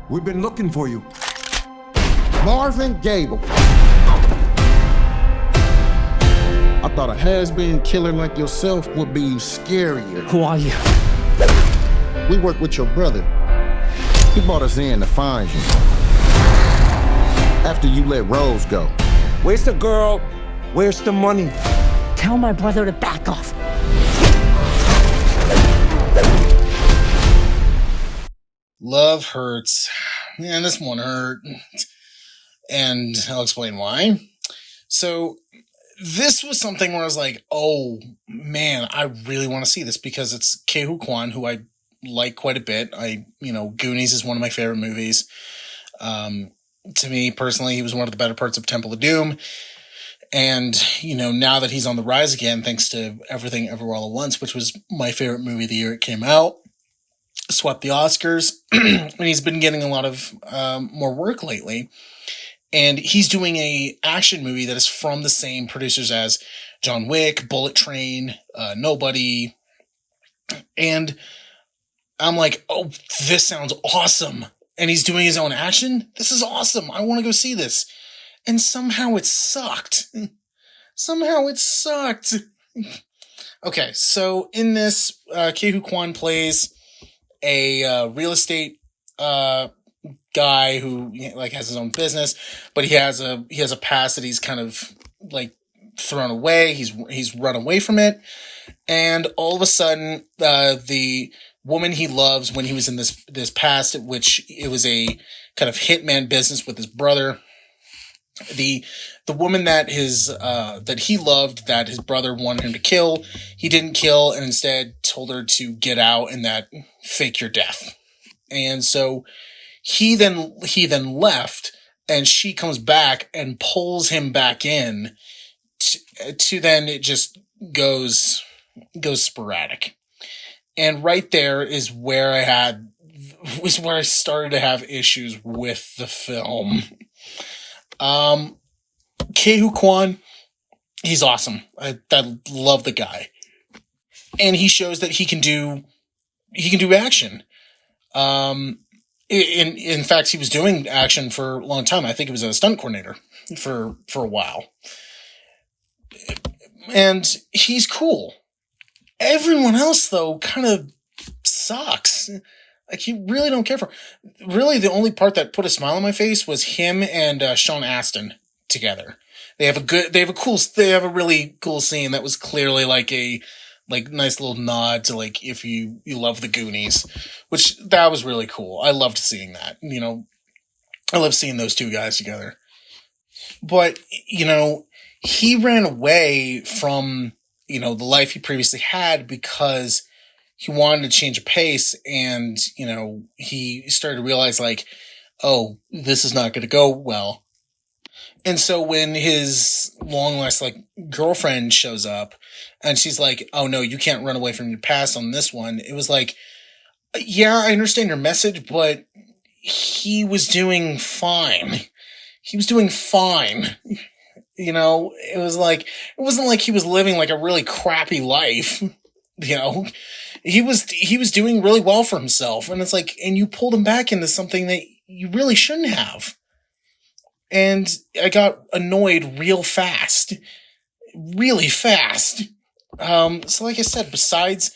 We've been looking for you. Marvin Gable. I thought a has-been killer like yourself would be scarier. Who are you? We work with your brother. He brought us in to find you. After you let Rose go. Where's the girl? Where's the money? Tell my brother to back off. Love hurts. Man, this one hurt. And I'll explain why. So, this was something where I was like, oh, man, I really want to see this because it's Quan, who I like quite a bit. Goonies is one of my favorite movies. To me, personally, he was one of the better parts of Temple of Doom. And, now that he's on the rise again, thanks to Everything Everywhere All at Once, which was my favorite movie the year it came out, swept the Oscars, and he's been getting a lot of more work lately. And he's doing a action movie that is from the same producers as John Wick, Bullet Train, Nobody. And I'm like, oh, this sounds awesome. And he's doing his own action? This is awesome. I want to go see this. And somehow it sucked. Okay, so in this, Quan plays a real estate guy who has his own business, but he has a past that he's kind of thrown away. He's run away from it, and all of a sudden, the woman he loves when he was in this past, which it was a kind of hitman business with his brother. The woman that that he loved, that his brother wanted him to kill, he didn't kill, and instead told her to get out and that fake your death. And so he then left, and she comes back and pulls him back in. To then it just goes sporadic, and right there is where I started to have issues with the film. Quan, he's awesome. I love the guy. And he shows that he can do action. In fact, he was doing action for a long time. I think he was a stunt coordinator for a while. And he's cool. Everyone else, though, kind of sucks. You really don't care for. Really, the only part that put a smile on my face was him and Sean Astin together. They have a really cool scene that was clearly a nice little nod to if you love the Goonies, which that was really cool. I loved seeing that. I love seeing those two guys together. But he ran away from the life he previously had because he wanted to change a pace, and, he started to realize, oh, this is not going to go well. And so when his long-lost, girlfriend shows up, and she's like, oh, no, you can't run away from your past on this one, it was yeah, I understand your message, but he was doing fine. It wasn't like he was living, a really crappy life, He was doing really well for himself, and it's and you pulled him back into something that you really shouldn't have. And I got annoyed really fast. So like I said, besides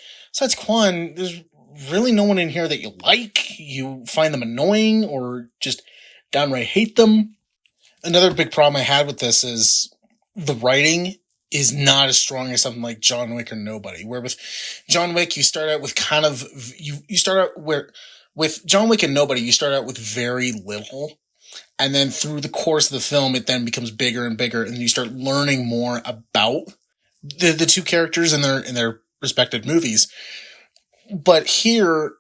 Quan, there's really no one in here that you like, you find them annoying, or just downright hate them. Another big problem I had with this is the writing is not as strong as something like John Wick or Nobody, where with John Wick, you start out with with John Wick and Nobody, you start out with very little. And then through the course of the film, it then becomes bigger and bigger. And you start learning more about the two characters in their respective movies. But here,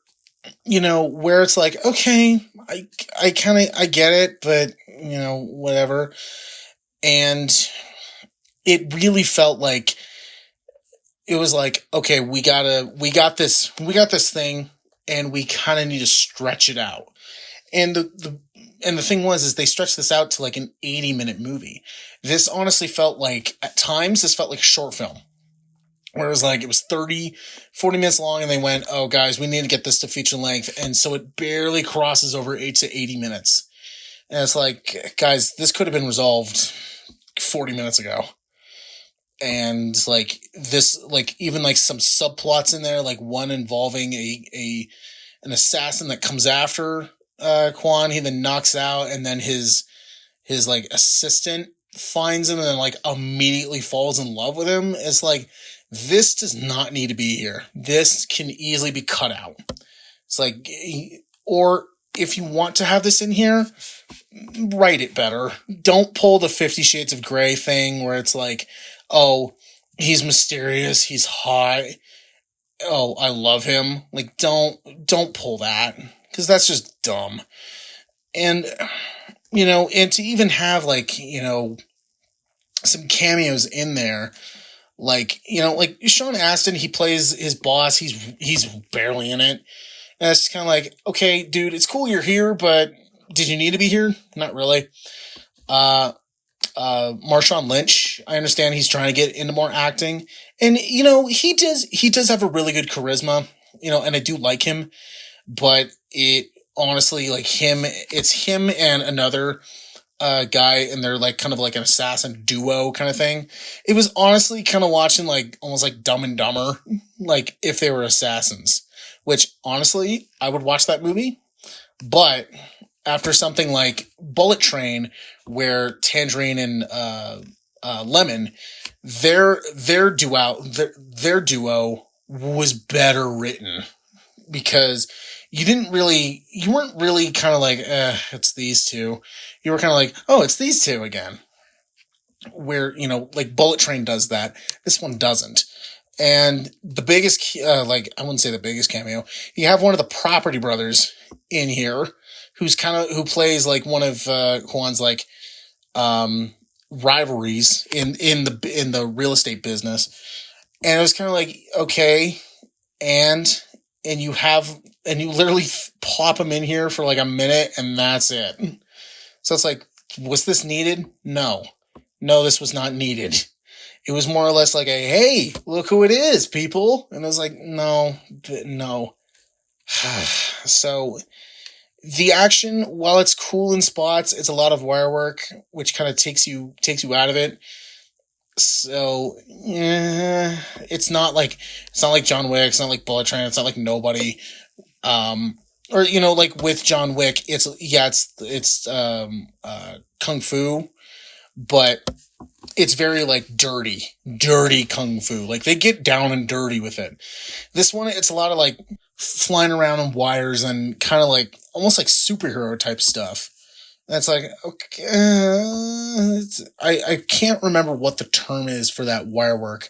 where it's okay, I get it, but whatever. And it really felt like it was okay, we got this thing, and we kind of need to stretch it out. And the thing is they stretched this out to an 80-minute movie. This honestly felt at times, this felt like a short film. where it was like, it was 40 minutes long, and they went, oh, guys, we need to get this to feature length. And so it barely crosses over 8 to 80 minutes. And it's like, guys, this could have been resolved 40 minutes ago. And like this, like even like some subplots in there, like one involving an assassin that comes after Quan, he then knocks out, and then his like assistant finds him and then like immediately falls in love with him. It's like, this does not need to be here. This can easily be cut out. It's like, or if you want to have this in here, write it better. Don't pull the 50 Shades of Grey thing where it's like, oh, he's mysterious, he's hot, oh, I love him. Like, don't pull that, because that's just dumb. And, you know, and to even have, like, you know, some cameos in there, like, you know, like Sean Astin, he plays his boss, he's barely in it. And it's kind of like, okay, dude, it's cool you're here, but did you need to be here? Not really. Marshawn Lynch, I understand he's trying to get into more acting, and you know, he does have a really good charisma, you know, and I do like him, but it honestly, like it's him and another guy, and they're like kind of like an assassin duo kind of thing. It was honestly kind of watching like almost like Dumb and Dumber, like if they were assassins, which honestly I would watch that movie, but after something like Bullet Train, where Tangerine and Lemon, their duo was better written, because you weren't really kind of like, it's these two. You were kind of like, oh, it's these two again. Where, you know, like Bullet Train does that. This one doesn't. And the biggest, like, I wouldn't say the biggest cameo, you have one of the Property Brothers in here, who plays like one of Quan's like rivalries in the real estate business. And it was kind of like, okay, and you literally plop him in here for like a minute, and that's it. So it's like, was this needed? No, this was not needed. It was more or less like a, hey, look who it is, people. And I was like, no. So the action, while it's cool in spots, it's a lot of wire work, which kind of takes you out of it. So it's not like John Wick, it's not like Bullet Train, it's not like Nobody. Or, you know, like with John Wick, it's kung fu, but it's very like dirty kung fu. Like they get down and dirty with it. This one, it's a lot of like flying around on wires and kind of like almost like superhero type stuff. And it's like, okay, I can't remember what the term is for that wire work.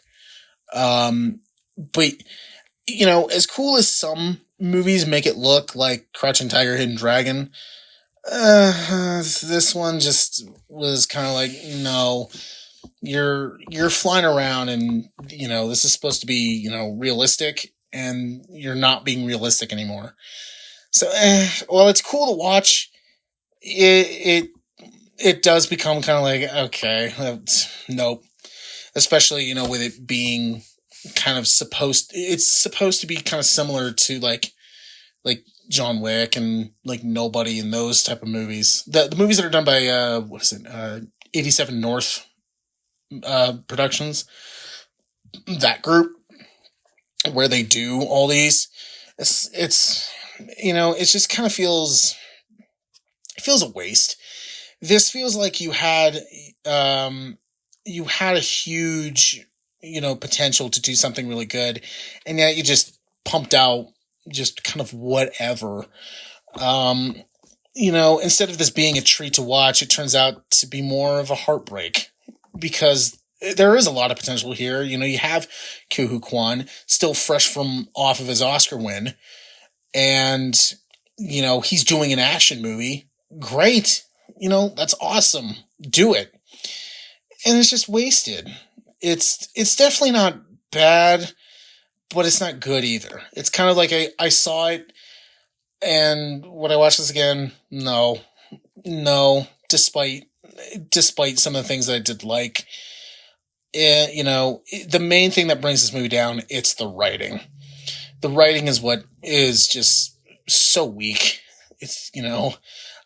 But you know, as cool as some movies make it look, like Crouching Tiger, Hidden Dragon, this one just was kind of like, no, you're flying around, and you know, this is supposed to be, you know, realistic, and you're not being realistic anymore. So, while it's cool to watch, it does become kind of like, okay, nope. Especially, you know, with it being kind of it's supposed to be kind of similar to like John Wick and like Nobody and those type of movies. The movies that are done by 87 North Productions, that group, where they do all these, it's you know, it just kind of feels a waste. This feels like you had a huge, you know, potential to do something really good, and yet you just pumped out just kind of whatever. You know, instead of this being a treat to watch, it turns out to be more of a heartbreak, because there is a lot of potential here. You know, you have Quan still fresh off of his Oscar win, and you know, he's doing an action movie. Great. You know, that's awesome. Do it. And it's just wasted. It's definitely not bad, but it's not good either. It's kind of like I saw it, and would I watch this again? No. Despite some of the things that I did like, the main thing that brings this movie down, it's the writing. The writing is what is just so weak. It's,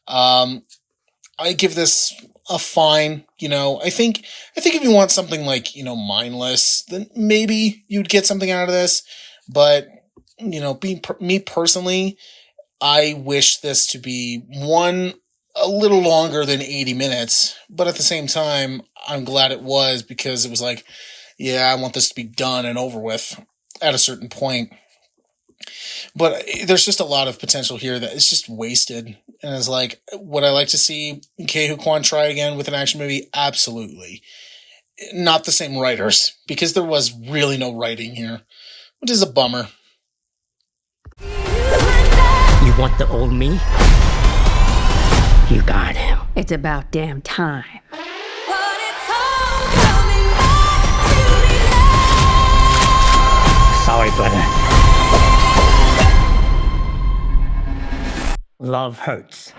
I give this a fine. I think if you want something like, mindless, then maybe you'd get something out of this. But, me personally, I wish this to be a little longer than 80 minutes. But at the same time, I'm glad it was, because it was like, yeah, I want this to be done and over with at a certain point. But there's just a lot of potential here that is just wasted. And it's like, would I like to see Quan try again with an action movie? Absolutely. Not the same writers, because there was really no writing here, which is a bummer. You want the old me? You got him. It's about damn time. Sorry, brother. Love hurts.